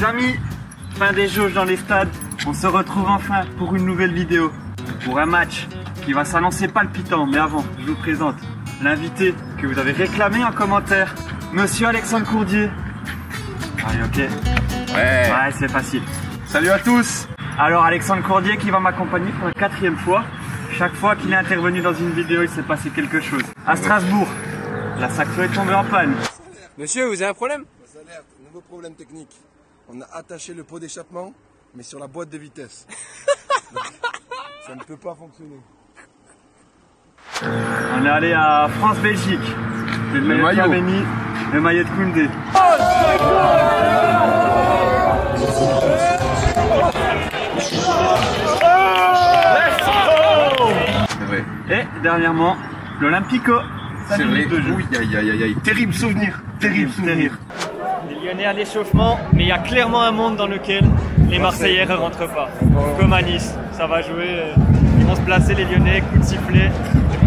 amis, fin des jauges dans les stades, on se retrouve enfin pour une nouvelle vidéo, pour un match qui va s'annoncer palpitant. Mais avant, je vous présente l'invité que vous avez réclamé en commentaire, Monsieur Alexandre Courdier. Allez, ok. Ouais, c'est facile. Salut à tous. Alors Alexandre Courdier qui va m'accompagner pour la 4e fois. Chaque fois qu'il est intervenu dans une vidéo, il s'est passé quelque chose. À Strasbourg, la Saxo est tombée en panne. Monsieur, vous avez un problème? Alerte, nouveau problème technique. On a attaché le pot d'échappement, mais sur la boîte de vitesse. Donc, ça ne peut pas fonctionner. On est allé à France-Belgique. Le maillot de Cavani, le maillot de Koundé. Et dernièrement, l'Olympico. C'est vrai. Oui, aïe. Terrible souvenir. Terrible souvenir. Les Lyonnais à l'échauffement, mais il y a clairement un monde dans lequel les Marseillais ne rentrent pas. Comme à Nice, ça va jouer. Ils vont se placer, les Lyonnais, coup de sifflet.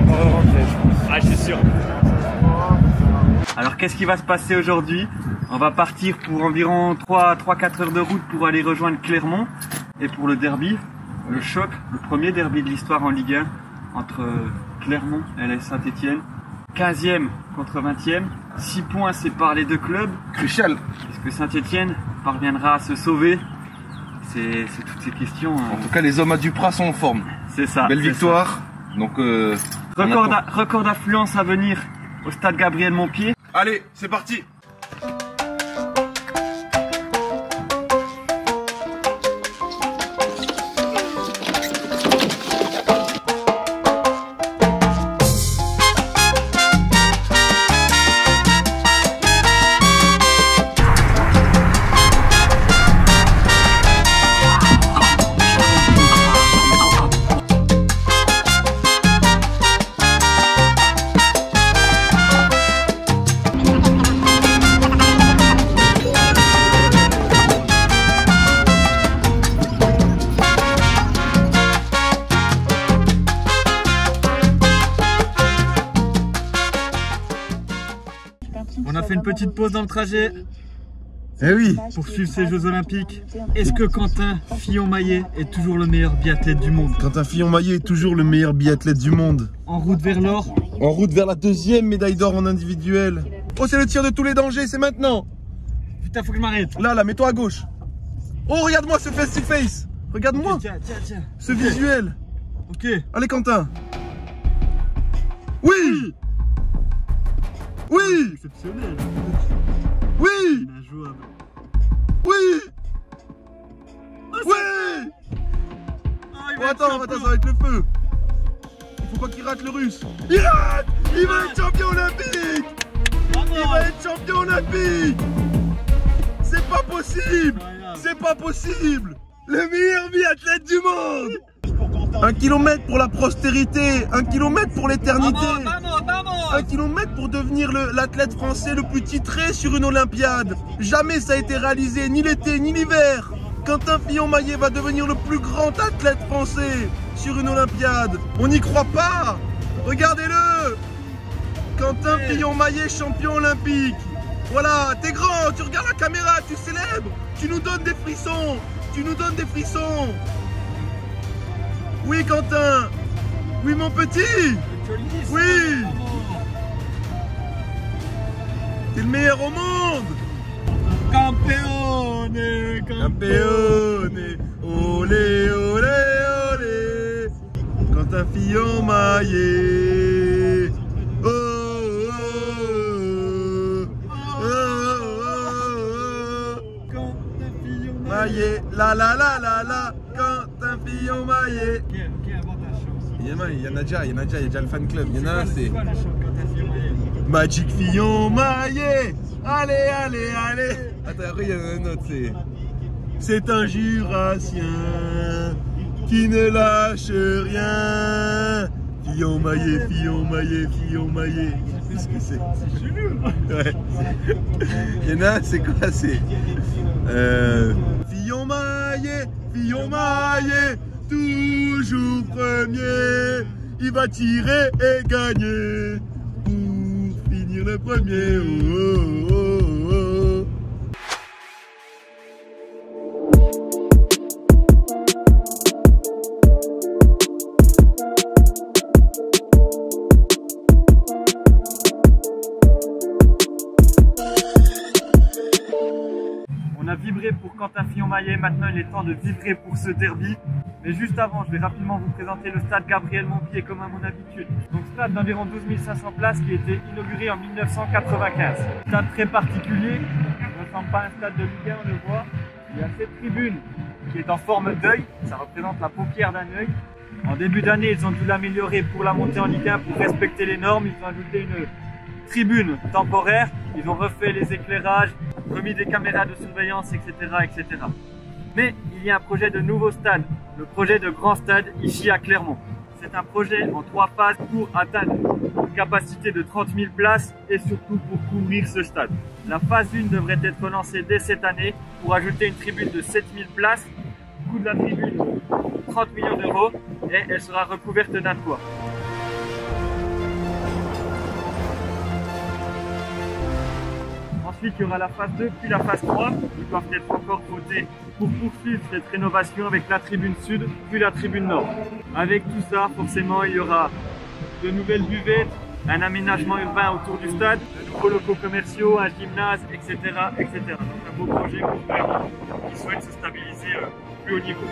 On va rentrer, je pense. Ah, je suis sûr. Alors, qu'est-ce qui va se passer aujourd'hui? On va partir pour environ 3-4 heures de route pour aller rejoindre Clermont. Et pour le derby, le choc, le premier derby de l'histoire en Ligue 1 entre Clermont et la Saint-Etienne. 15e contre 20e. 6 points séparent les deux clubs. Crucial. Est-ce que Saint-Etienne parviendra à se sauver? C'est toutes ces questions. En tout cas, les hommes à Duprat sont en forme. C'est ça. Belle victoire. Ça. Donc, record d'affluence à venir au stade Gabriel Montpied. Allez, c'est parti. On a fait une petite pause dans le trajet. Eh oui. Pour suivre ces Jeux Olympiques. Est-ce que Quentin Fillon-Maillet est toujours le meilleur biathlète du monde? Quentin Fillon-Maillet est toujours le meilleur biathlète du monde. En route vers l'or. En route vers la 2e médaille d'or en individuel. Oh, c'est le tir de tous les dangers, c'est maintenant. Putain, faut que je m'arrête. Là, mets-toi à gauche. Oh, regarde-moi ce face-to-face. Regarde-moi. Tiens. Ce visuel. Ok. Allez, Quentin. Oui. Oui. Exceptionnel. Oui. Injouable. Oui. Oh, Oui. Oh, attends, ça va être le feu. Il faut pas qu'il rate le russe. Il rate. Il va être champion olympique. Il va être champion olympique. C'est pas possible. C'est pas possible. Le meilleur biathlète du monde. 1 kilomètre pour la postérité, 1 kilomètre pour l'éternité, 1 kilomètre pour devenir l'athlète français le plus titré sur une Olympiade. Jamais ça a été réalisé, ni l'été ni l'hiver. Quentin Fillon-Maillet va devenir le plus grand athlète français sur une Olympiade. On n'y croit pas. Regardez-le. Quentin Fillon-Maillet, champion olympique. Voilà, t'es grand, tu regardes la caméra, tu célèbres, tu nous donnes des frissons, tu nous donnes des frissons. Oui, Quentin. Oui, mon petit. Oui. T'es le meilleur au monde. Campeone. Campeone. Olé, olé, olé. Quentin Fillon-Maillet. Oh, oh, oh, oh, oh. Quentin Fillon-Maillet. La. Quentin Fillon-Maillet. Ok, avant ta chance. Il y en a déjà le fan club. Il y en a un, c'est quoi la chance Quentin Fillon-Maillet? Magic Fillon-Maillet. Allez. Attends, après il y en a un autre, c'est un jurassien qui ne lâche rien. Fillon-Maillet. Qu'est-ce que c'est? C'est chelou. Ouais. Il y en a un, c'est quoi? C'est Fillon-Maillet, toujours premier. Il va tirer et gagner pour finir le premier. Oh, oh, oh. Quentin Fillon-Maillet. Maintenant, il est temps de vibrer pour ce derby. Mais juste avant, je vais rapidement vous présenter le stade Gabriel Montpied comme à mon habitude. Donc, stade d'environ 12 500 places qui a été inauguré en 1995. Stade très particulier. Ne ressemble pas à un stade de Ligue 1, on le voit. Il y a cette tribune qui est en forme d'œil. Ça représente la paupière d'un œil. En début d'année, ils ont dû l'améliorer pour la montée en Ligue 1 pour respecter les normes. Ils ont ajouté une tribune temporaire. Ils ont refait les éclairages, remis des caméras de surveillance, etc., etc. Mais il y a un projet de nouveau stade, le projet de grand stade ici à Clermont. C'est un projet en 3 phases pour atteindre une capacité de 30 000 places et surtout pour couvrir ce stade. La phase 1 devrait être lancée dès cette année pour ajouter une tribune de 7 000 places. Le coût de la tribune, 30 millions d'euros, et elle sera recouverte d'un toit. Ensuite, il y aura la phase 2, puis la phase 3. Ils doivent être encore votés pour poursuivre cette rénovation avec la tribune sud, puis la tribune nord. Avec tout ça, forcément, il y aura de nouvelles buvettes, un aménagement urbain autour du stade, de nouveaux locaux commerciaux, un gymnase, etc., etc. Donc un beau projet pour Clermont qui souhaite se stabiliser au plus haut niveau.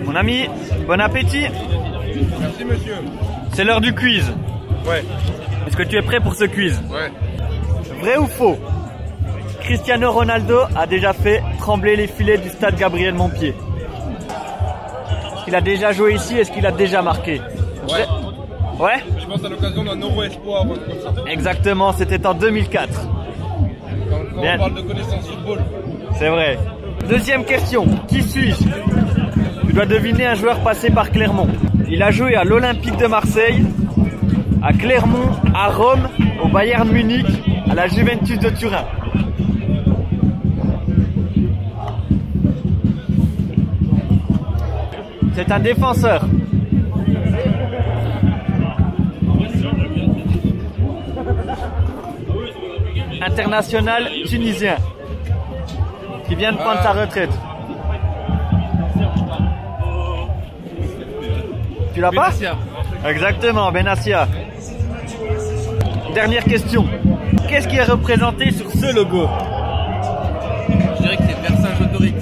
Mon ami, bon appétit. Merci monsieur. C'est l'heure du quiz. Ouais. Est-ce que tu es prêt pour ce quiz? Ouais. Vrai ou faux? Cristiano Ronaldo a déjà fait trembler les filets du stade Gabriel Montpied. Est-ce qu'il a déjà joué ici? Est-ce qu'il a déjà marqué? Ouais. Ouais? Je pense à l'occasion d'un Euro Espoir ou un truc comme ça. Exactement, c'était en 2004. Quand Bien. on parle de connaissance football. C'est vrai. Deuxième question, qui suis-je? Tu dois deviner un joueur passé par Clermont. Il a joué à l'Olympique de Marseille, à Clermont, à Rome, au Bayern Munich, à la Juventus de Turin. C'est un défenseur. International tunisien qui vient de prendre sa retraite. Tu l'as pas? Exactement, Benassia. Dernière question. Qu'est-ce qui est représenté sur ce logo? Je dirais que c'est Vercingétorix.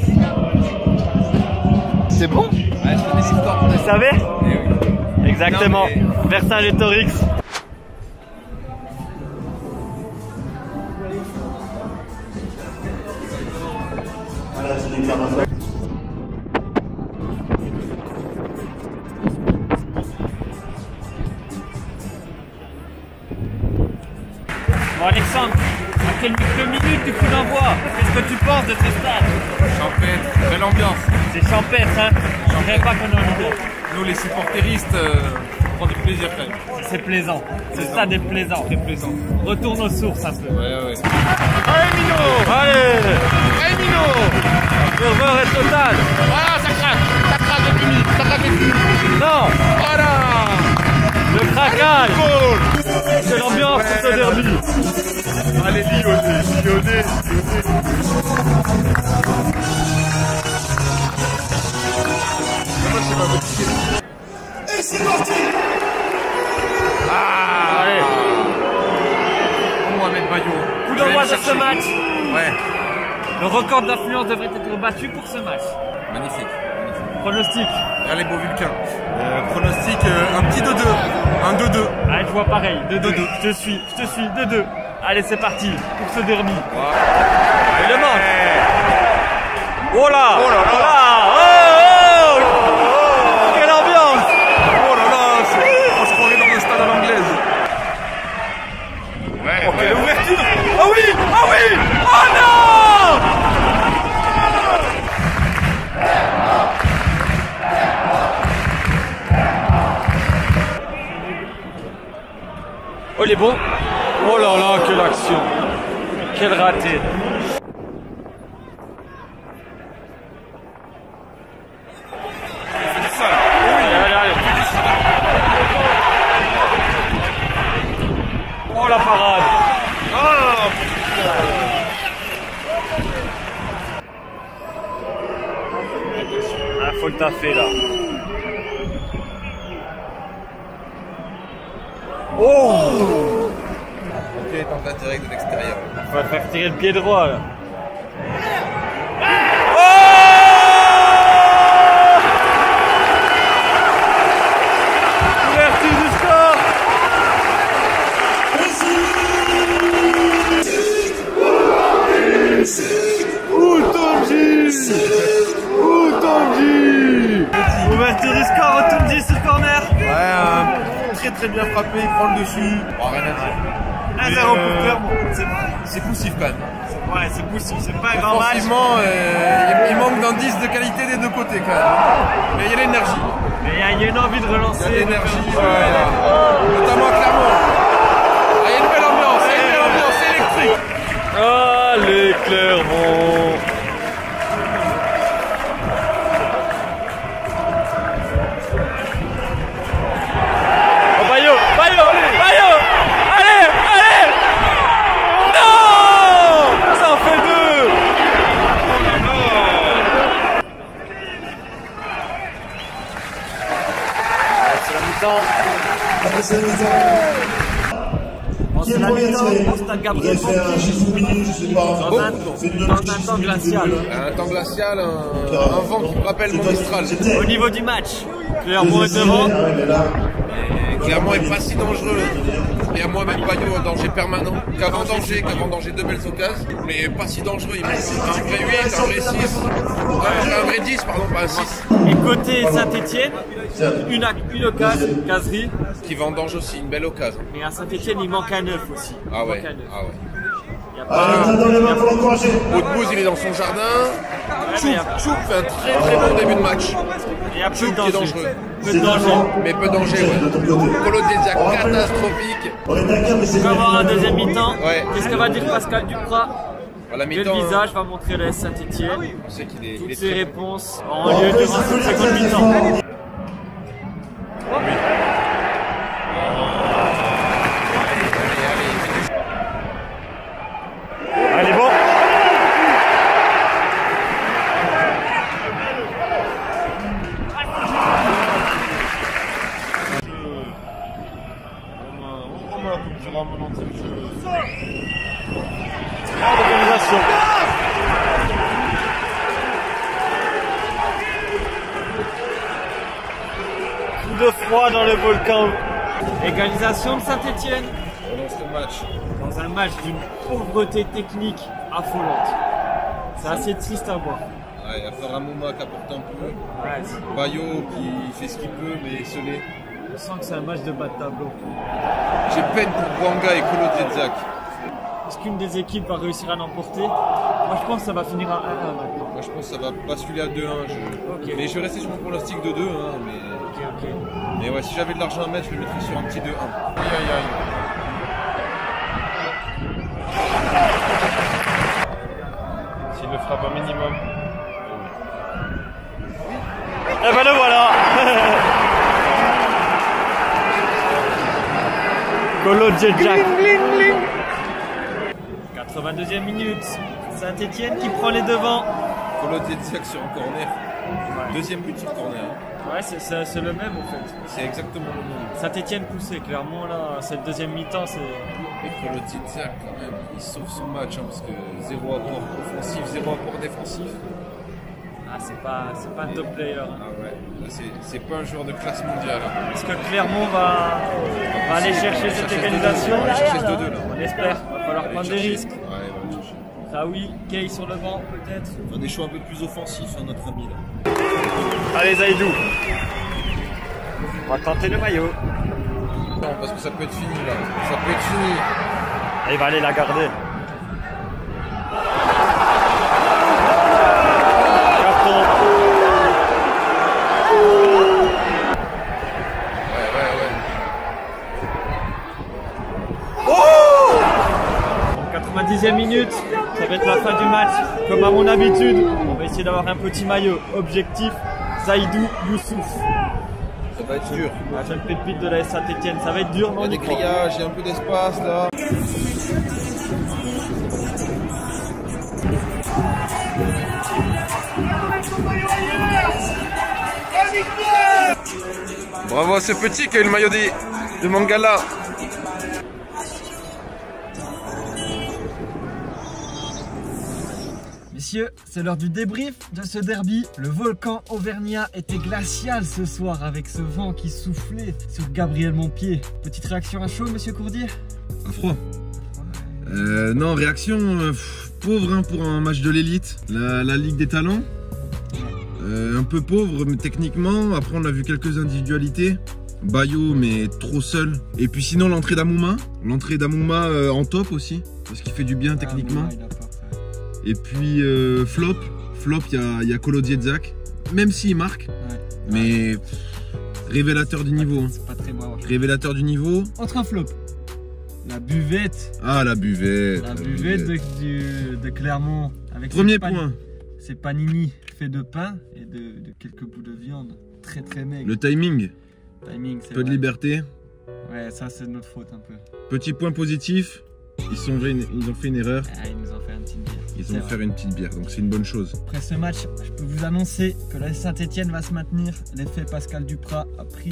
C'est bon? Ouais, je connais l'histoire. Tu savais? Eh oui. Exactement, Non, mais... Vercingétorix. Bon Alexandre, à quelques minutes du coup d'envoi, qu'est-ce que tu penses de ce stade? Champêtre, belle ambiance. C'est champêtre, hein? Je ne dirais pas qu'on est en Ligue 1. Nous les supporteristes, on prend du plaisir quand même. C'est plaisant, ce stade est plaisant. Très plaisant. Retourne aux sources un peu. Ouais, ouais. Allez Mino. Allez! Allez Mino. Ferveur est totale! Voilà, ça craque le fini, ça craque le fini. Non! Voilà. Le craquage! Goal. C'est l'ambiance pour ce derby! Allez Lyonnais. Et c'est parti. Allez! Mohamed Bayo. Coup d'envoi de ce match! Ouais. Le record d'affluence devrait être battu pour ce match. Magnifique. Pronostic. Allez, beau Vulcain. Pronostic, un petit 2-2. Un 2-2. Allez, je vois pareil. 2-2. Je te suis. 2-2. Allez, c'est parti pour ce derby. Il le manque. Oh là! Oh là là. Oh là! Oh, oh. Quelle ambiance! Oh là là, on se croirait dans un stade à l'anglaise. Ouais, Oh, quelle ouverture! Oh oui! Oh oui! Oh non! Oh, il est bon! Oh là là, quelle action! Quel raté! faut le taffer là. Oh! Ok, tente l'intérêt de l'extérieur. On va faire tirer le pied droit là. Ouverture du score! Ouverture du score, Outonji sur corner. Ouais, très bien frappé, il prend le dessus. Oh, rien à dire. 1-0 pour Clermont. C'est poussif quand même. Ouais, c'est poussif, c'est pas un grand match. Offensivement, il manque d'indices de qualité des deux côtés quand même. Mais il y a l'énergie. Mais il y a une envie de relancer. Il y a l'énergie, notamment à Clermont. Ah, il y a une belle ambiance, électrique. Allez Clermont. Oh Bayo, allez, non, ça en fait deux. C'est la mi-temps. C'est la mi-temps. C'est la mi-temps, Stade Gabriel dans un temps glacial. Un temps glacial, un vent qui me rappelle mon Mistral. Au niveau du match, Clermont est devant. Clermont est pas si dangereux. Il y a Mohamed Bayo en danger permanent. Qu'avant danger, deux belles occasions. Mais pas si dangereux. Il met un vrai 8, un vrai 6. Un vrai 10, pardon, pas un 6. Et côté Saint-Etienne, une occasion, caserie. Qui va en danger aussi, une belle occasion. Mais à Saint-Etienne, il manque un 9 aussi. Ah ouais. Il y a pas... Haute-Bouze, il est dans son jardin. Chouk fait un très bon début de match. Il y a peu de Chouk qui est danger. dangereux. Peu de danger. Mais peu de danger, ouais. Colo Déziac, catastrophique. On va avoir un deuxième mi-temps. Ouais. Qu'est-ce que va dire Pascal Duprat? À la Le mi-temps, visage va montrer la Saint-Etienne. on sait qu'il est, Toutes ses réponses en lieu durant cette seconde mi-temps. Allez, bon. Organisation. Coup de froid dans le volcan. Égalisation de Saint-Etienne. Dans un match d'une pauvreté technique affolante. C'est assez triste à voir. Ouais, il y a Faramouma qui apporte un peu. Ouais, Bayo qui fait ce qu'il peut, mais esselé. on sent que c'est un match de bas de tableau. J'ai peine pour Bouanga et Colo Déziac. Est-ce qu'une des équipes va réussir à l'emporter? Moi je pense que ça va finir à 1-1 maintenant. Moi je pense que ça va basculer à 2-1. Ok. Mais je vais rester sur mon pronostic de 2. Hein, Ok. mais ouais, si j'avais de l'argent à mettre, je le mettrais sur un petit 2-1. Aïe. S'il le frappe un minimum. Et ben le voilà. Colo Déziac. 82e minute. Saint-Etienne qui prend les devants. Colo Déziac sur un corner. Deuxième but sur corner. Hein. Ouais, c'est le même en fait. C'est exactement le même. Saint-Etienne poussé, clairement là, cette deuxième mi-temps c'est... Et Colo Déziac quand même, il sauve son match hein, parce que 0 apport offensif, 0 apport défensif. Ah c'est pas un top player. Hein. Ah ouais, là c'est pas un joueur de classe mondiale. Hein. Est-ce que Clermont va aller chercher cette égalisation? On va chercher ce 2-2 là. On espère, il va falloir prendre des risques. Ouais, on va chercher. Raoui, Kay sur le banc peut-être. On a des choix un peu plus offensifs, hein, notre ami là. Allez Zaïdou. On va tenter le maillot. Non, parce que ça peut être fini là. Ça peut être fini. Et il va aller la garder. Carton. Ouais. En 90e minute, ça va être la fin du match. Comme à mon habitude, on va essayer d'avoir un petit maillot. Objectif, Zaïdou Youssouf. Ça va être dur. La jeune pépite de la Saint-Etienne. Ça va être dur, Il y non? a des grillages, il y a un peu d'espace là. Bravo à ce petit qui a eu le maillot de Mangala. Messieurs, c'est l'heure du débrief de ce derby. Le volcan auvergnat était glacial ce soir avec ce vent qui soufflait sur Gabriel Montpied. Petite réaction à chaud, monsieur Courdier? À froid. Non, réaction pauvre hein, pour un match de l'élite. La Ligue des Talents. Un peu pauvre mais techniquement. Après on a vu quelques individualités. Bayo mais trop seul. Et puis sinon l'entrée d'Amouma. L'entrée d'Amouma en top aussi. Parce qu'il fait du bien techniquement. Et puis flop, il y a Kolo Diedzak, même s'il marque, mais révélateur du niveau. C'est pas très bon. Révélateur du niveau. Entre un flop, la buvette. Ah la buvette. La buvette de Clermont. Avec premier point. C'est panini fait de pain et de quelques bouts de viande. Très très maigre. Le timing. C'est peu de liberté. Ouais, ça c'est de notre faute un peu. Petit point positif. Ils ont fait une erreur. Ah, ils nous ont fait une petite bière. Ils ont fait une petite bière, donc c'est une bonne chose. Après ce match, je peux vous annoncer que la Saint-Etienne va se maintenir. L'effet Pascal Duprat a pris.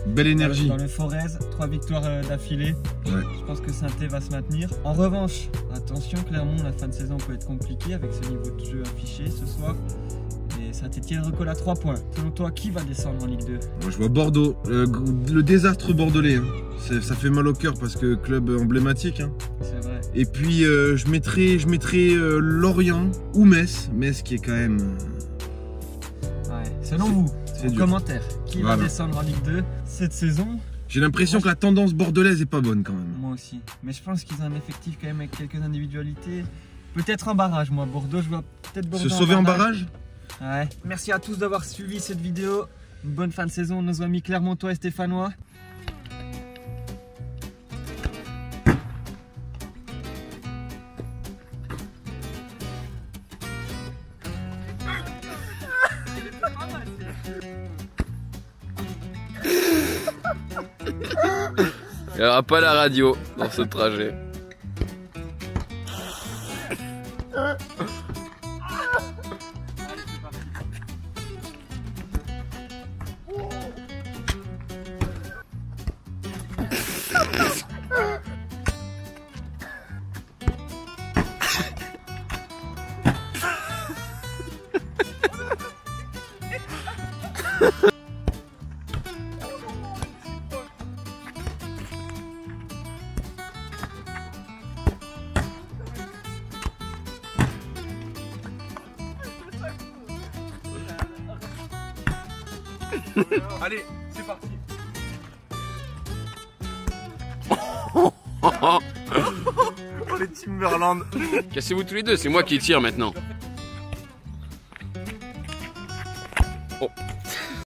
Belle énergie. Dans le Forez, 3 victoires d'affilée. Ouais. Je pense que Saint-Etienne va se maintenir. En revanche, attention, Clermont, la fin de saison peut être compliquée avec ce niveau de jeu affiché ce soir. Et Saint-Etienne recolle à 3 points. Selon toi, qui va descendre en Ligue 2? Moi je vois Bordeaux, le désastre bordelais. Hein. Ça fait mal au cœur parce que club emblématique. Hein. C'est vrai. Et puis je mettrais Lorient ou Metz. Metz qui est quand même... Ouais. Selon vous, en commentaire, qui va descendre en Ligue 2 cette saison? J'ai l'impression que la tendance bordelaise est pas bonne quand même. Moi aussi. Mais je pense qu'ils ont un effectif quand même avec quelques individualités. Peut-être en barrage, moi. Bordeaux, je vois peut-être Bordeaux. Se sauver en barrage? Ouais. Merci à tous d'avoir suivi cette vidéo. Une bonne fin de saison, nos amis clermontois et stéphanois. Il n'y aura pas la radio dans ce trajet. Allez, c'est parti. Oh les Timberland. Cassez-vous tous les deux, c'est moi qui tire maintenant. Oh.